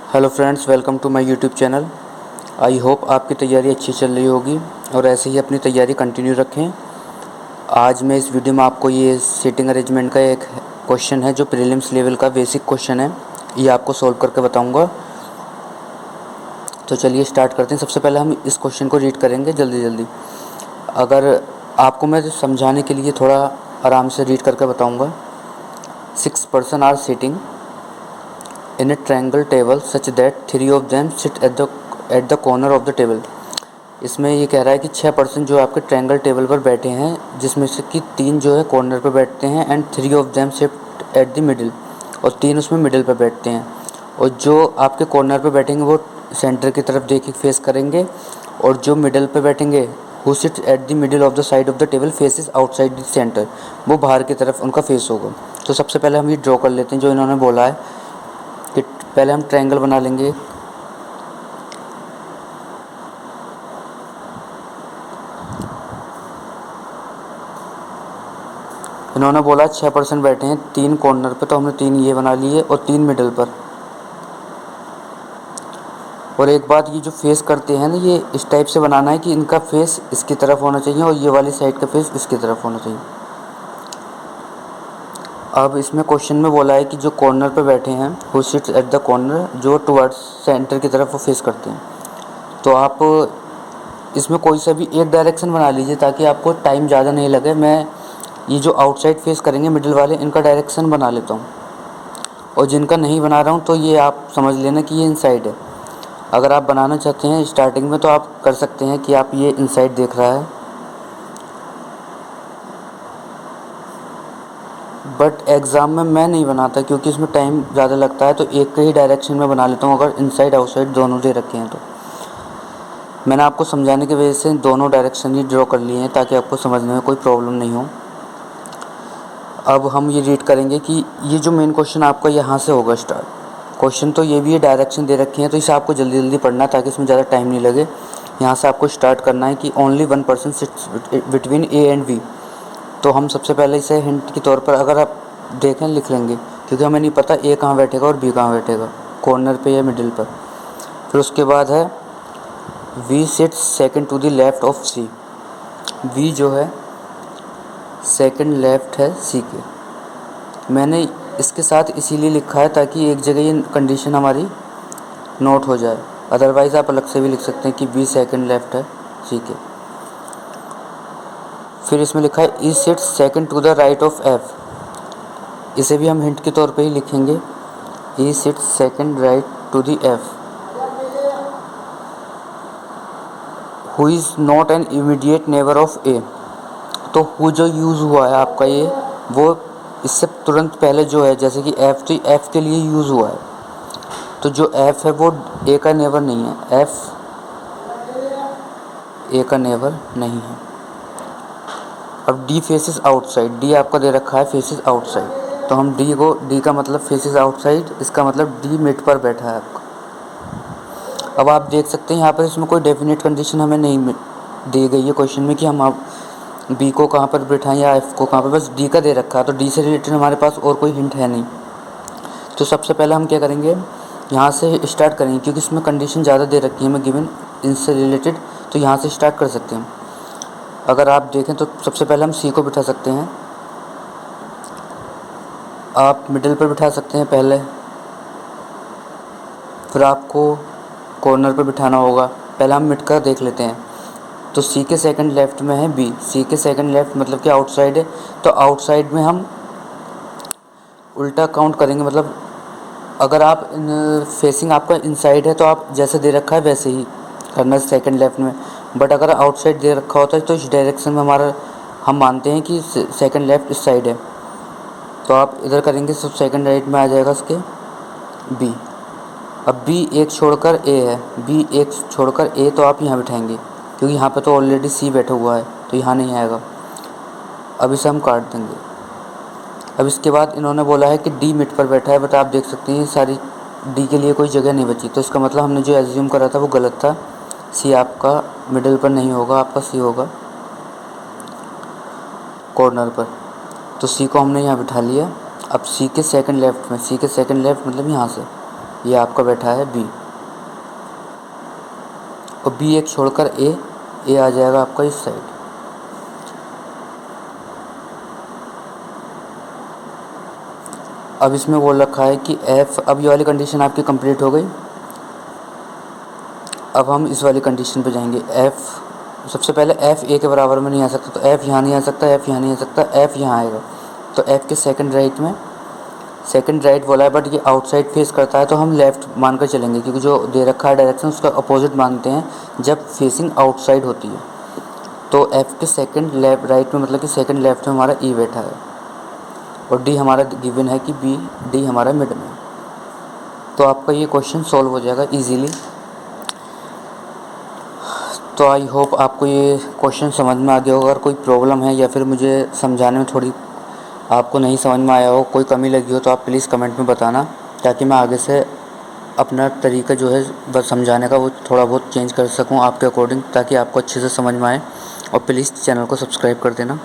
Hello friends, welcome to my YouTube channel. I hope आपकी तैयारी अच्छी चल रही होगी और ऐसे ही अपनी तैयारी कंटिन्यू रखें। आज मैं इस वीडियो में आपको ये सीटिंग अरेंजमेंट का एक क्वेश्चन है जो प्रीलिम्स लेवल का बेसिक क्वेश्चन है, ये आपको सॉल्व करके बताऊंगा। तो चलिए स्टार्ट करते हैं। सबसे पहले हम इस क्वेश्चन को रीड करेंगे जल्दी जल्दी। अगर आपको मैं समझाने के लिए थोड़ा आराम से रीड करके बताऊँगा। 6 person are sitting in a triangle table such that 3 of them sit at the corner of the table। इसमें ये कह रहा है कि 6 पर्सन जो आपके ट्रायंगल टेबल पर बैठे हैं, जिसमें से कि 3 जो है कॉर्नर पर बैठते हैं and 3 of them sit at the middle, और 3 उसमें मिडिल पर बैठते हैं। और जो आपके कॉर्नर पर बैठेंगे वो सेंटर की तरफ देख के फेस करेंगे, और जो मिडिल पर बैठेंगे who sit at the middle of the side of the table faces outside the centre, वो बाहर की तरफ उनका फेस होगा। तो सबसे पहले हम ये ड्रॉ कर लेते हैं जो इन्होंने बोला है कि पहले हम ट्रायंगल बना लेंगे। इन्होंने बोला 6 पर्सन बैठे हैं 3 कॉर्नर पे, तो हमने 3 ये बना लिए और 3 मिडल पर। और एक बात, ये जो फेस करते हैं ना, ये इस टाइप से बनाना है कि इनका फेस इसकी तरफ होना चाहिए और ये वाली साइड का फेस इसकी तरफ होना चाहिए। अब इसमें क्वेश्चन में बोला है कि जो कॉर्नर पे बैठे हैं who sits at the corner, जो टुवर्ड्स सेंटर की तरफ वो फेस करते हैं। तो आप इसमें कोई सा भी एक डायरेक्शन बना लीजिए ताकि आपको टाइम ज़्यादा नहीं लगे। मैं ये जो आउटसाइड फेस करेंगे मिडिल वाले, इनका डायरेक्शन बना लेता हूँ, और जिनका नहीं बना रहा हूँ तो ये आप समझ लेना कि ये इनसाइड है। अगर आप बनाना चाहते हैं स्टार्टिंग में तो आप कर सकते हैं कि आप ये इनसाइड देख रहा है, बट एग्ज़ाम में मैं नहीं बनाता क्योंकि इसमें टाइम ज़्यादा लगता है, तो एक के ही डायरेक्शन में बना लेता हूँ अगर इनसाइड आउटसाइड दोनों दे रखे हैं तो। मैंने आपको समझाने की वजह से दोनों डायरेक्शन ही ड्रॉ कर लिए हैं ताकि आपको समझने में कोई प्रॉब्लम नहीं हो। अब हम ये रीड करेंगे कि ये जो मेन क्वेश्चन आपका यहाँ से होगा स्टार्ट। क्वेश्चन तो ये भी है, डायरेक्शन दे रखी है, तो इसे आपको जल्दी जल्दी पढ़ना है ताकि इसमें ज़्यादा टाइम नहीं लगे। यहाँ से आपको स्टार्ट करना है कि only 1 person sits between A and B. तो हम सबसे पहले इसे हिंट के तौर पर अगर आप देखें लिख लेंगे, क्योंकि हमें नहीं पता ए कहाँ बैठेगा और बी कहाँ बैठेगा, कॉर्नर पे या मिडिल पर। फिर उसके बाद है V sits second to the left of C. V जो है सेकंड लेफ़्ट है सी के। मैंने इसके साथ इसीलिए लिखा है ताकि एक जगह ये कंडीशन हमारी नोट हो जाए, अदरवाइज़ आप अलग से भी लिख सकते हैं कि बी सेकंड लेफ़्ट है सी के। फिर इसमें लिखा है E sits second to the right of F. इसे भी हम हिंट के तौर पे ही लिखेंगे, E sits second right to the F. Who is not an immediate neighbour of A. तो हु जो यूज़ हुआ है आपका ये, वो इससे तुरंत पहले जो है, जैसे कि एफ, तो एफ के लिए यूज़ हुआ है, तो जो एफ है वो ए का नेबर नहीं है, एफ ए का नेबर नहीं है। अब डी फेसेस आउटसाइड, डी आपका दे रखा है फेसेस आउटसाइड, तो हम डी को, डी का मतलब फेसेस आउटसाइड, इसका मतलब डी मिड पर बैठा है आपका। अब आप देख सकते हैं यहाँ पर इसमें कोई डेफिनेट कंडीशन हमें नहीं दी गई है क्वेश्चन में कि हम आप बी को कहाँ पर बैठाएं या एफ को कहाँ पर, बस डी का दे रखा है, तो डी से रिलेटेड हमारे पास और कोई हिंट है नहीं। तो सबसे पहले हम क्या करेंगे, यहाँ से स्टार्ट करेंगे क्योंकि इसमें कंडीशन ज़्यादा दे रखी है मैं गिवन इनसे रिलेटेड, तो यहाँ से स्टार्ट कर सकते हैं। अगर आप देखें तो सबसे पहले हम सी को बिठा सकते हैं, आप मिडिल पर बिठा सकते हैं पहले, फिर आपको कॉर्नर पर बिठाना होगा। पहले हम मिड का देख लेते हैं, तो सी के सेकंड लेफ़्ट में है बी, सी के सेकंड लेफ़्ट मतलब कि आउटसाइड है, तो आउटसाइड में हम उल्टा काउंट करेंगे, मतलब अगर आप फेसिंग आपका इनसाइड है तो आप जैसे दे रखा है वैसे ही करना है सेकंड लेफ़्ट में, बट अगर आउटसाइड दे रखा होता है तो इस डायरेक्शन में हमारा हम मानते हैं कि सेकंड लेफ़्ट इस साइड है, तो आप इधर करेंगे तो सेकंड राइट में आ जाएगा इसके बी। अब बी एक छोड़कर ए है, बी एक छोड़कर ए, तो आप यहाँ बिठाएंगे क्योंकि यहाँ पे तो ऑलरेडी सी बैठा हुआ है तो यहाँ नहीं आएगा। अब इसे हम काट देंगे। अब इसके बाद इन्होंने बोला है कि डी मिड पर बैठा है, बट आप देख सकते हैं सारी डी के लिए कोई जगह नहीं बची, तो इसका मतलब हमने जो एज्यूम करा था वो गलत था। सी आपका मिडिल पर नहीं होगा, आपका सी होगा कॉर्नर पर, तो सी को हमने यहाँ बिठा लिया। अब सी के सेकंड लेफ़्ट में, सी के सेकंड लेफ़्ट मतलब यहाँ से, ये आपका बैठा है बी, और बी एक छोड़कर ए आ जाएगा आपका इस साइड। अब इसमें बोल रखा है कि एफ, अब ये वाली कंडीशन आपकी कंप्लीट हो गई। अब हम इस वाली कंडीशन पे जाएंगे। एफ़, सबसे पहले एफ़ ए के बराबर में नहीं आ सकता, तो एफ़ यहाँ नहीं आ सकता, एफ़ यहाँ नहीं आ सकता, एफ़ यहाँ आएगा। तो एफ़ के सेकंड राइट में, सेकंड राइट बोला है बट ये आउटसाइड फेस करता है, तो हम लेफ़्ट मानकर चलेंगे, क्योंकि जो दे रखा है डायरेक्शन उसका अपोजिट मानते हैं जब फेसिंग आउटसाइड होती है। तो एफ़ के सेकंड लेफ्ट राइट में, मतलब कि सेकंड लेफ्ट में हमारा ई बैठा है, और डी हमारा गिवन है कि बी, डी हमारा मिड में। तो आपका ये क्वेश्चन सॉल्व हो जाएगा ईजीली। तो आई होप आपको ये क्वेश्चन समझ में आ गया होगा। अगर कोई प्रॉब्लम है या फिर मुझे समझाने में थोड़ी आपको नहीं समझ में आया हो, कोई कमी लगी हो, तो आप प्लीज़ कमेंट में बताना, ताकि मैं आगे से अपना तरीका जो है बस समझाने का वो थोड़ा बहुत चेंज कर सकूं आपके अकॉर्डिंग, ताकि आपको अच्छे से समझ में आए। और प्लीज़ चैनल को सब्सक्राइब कर देना।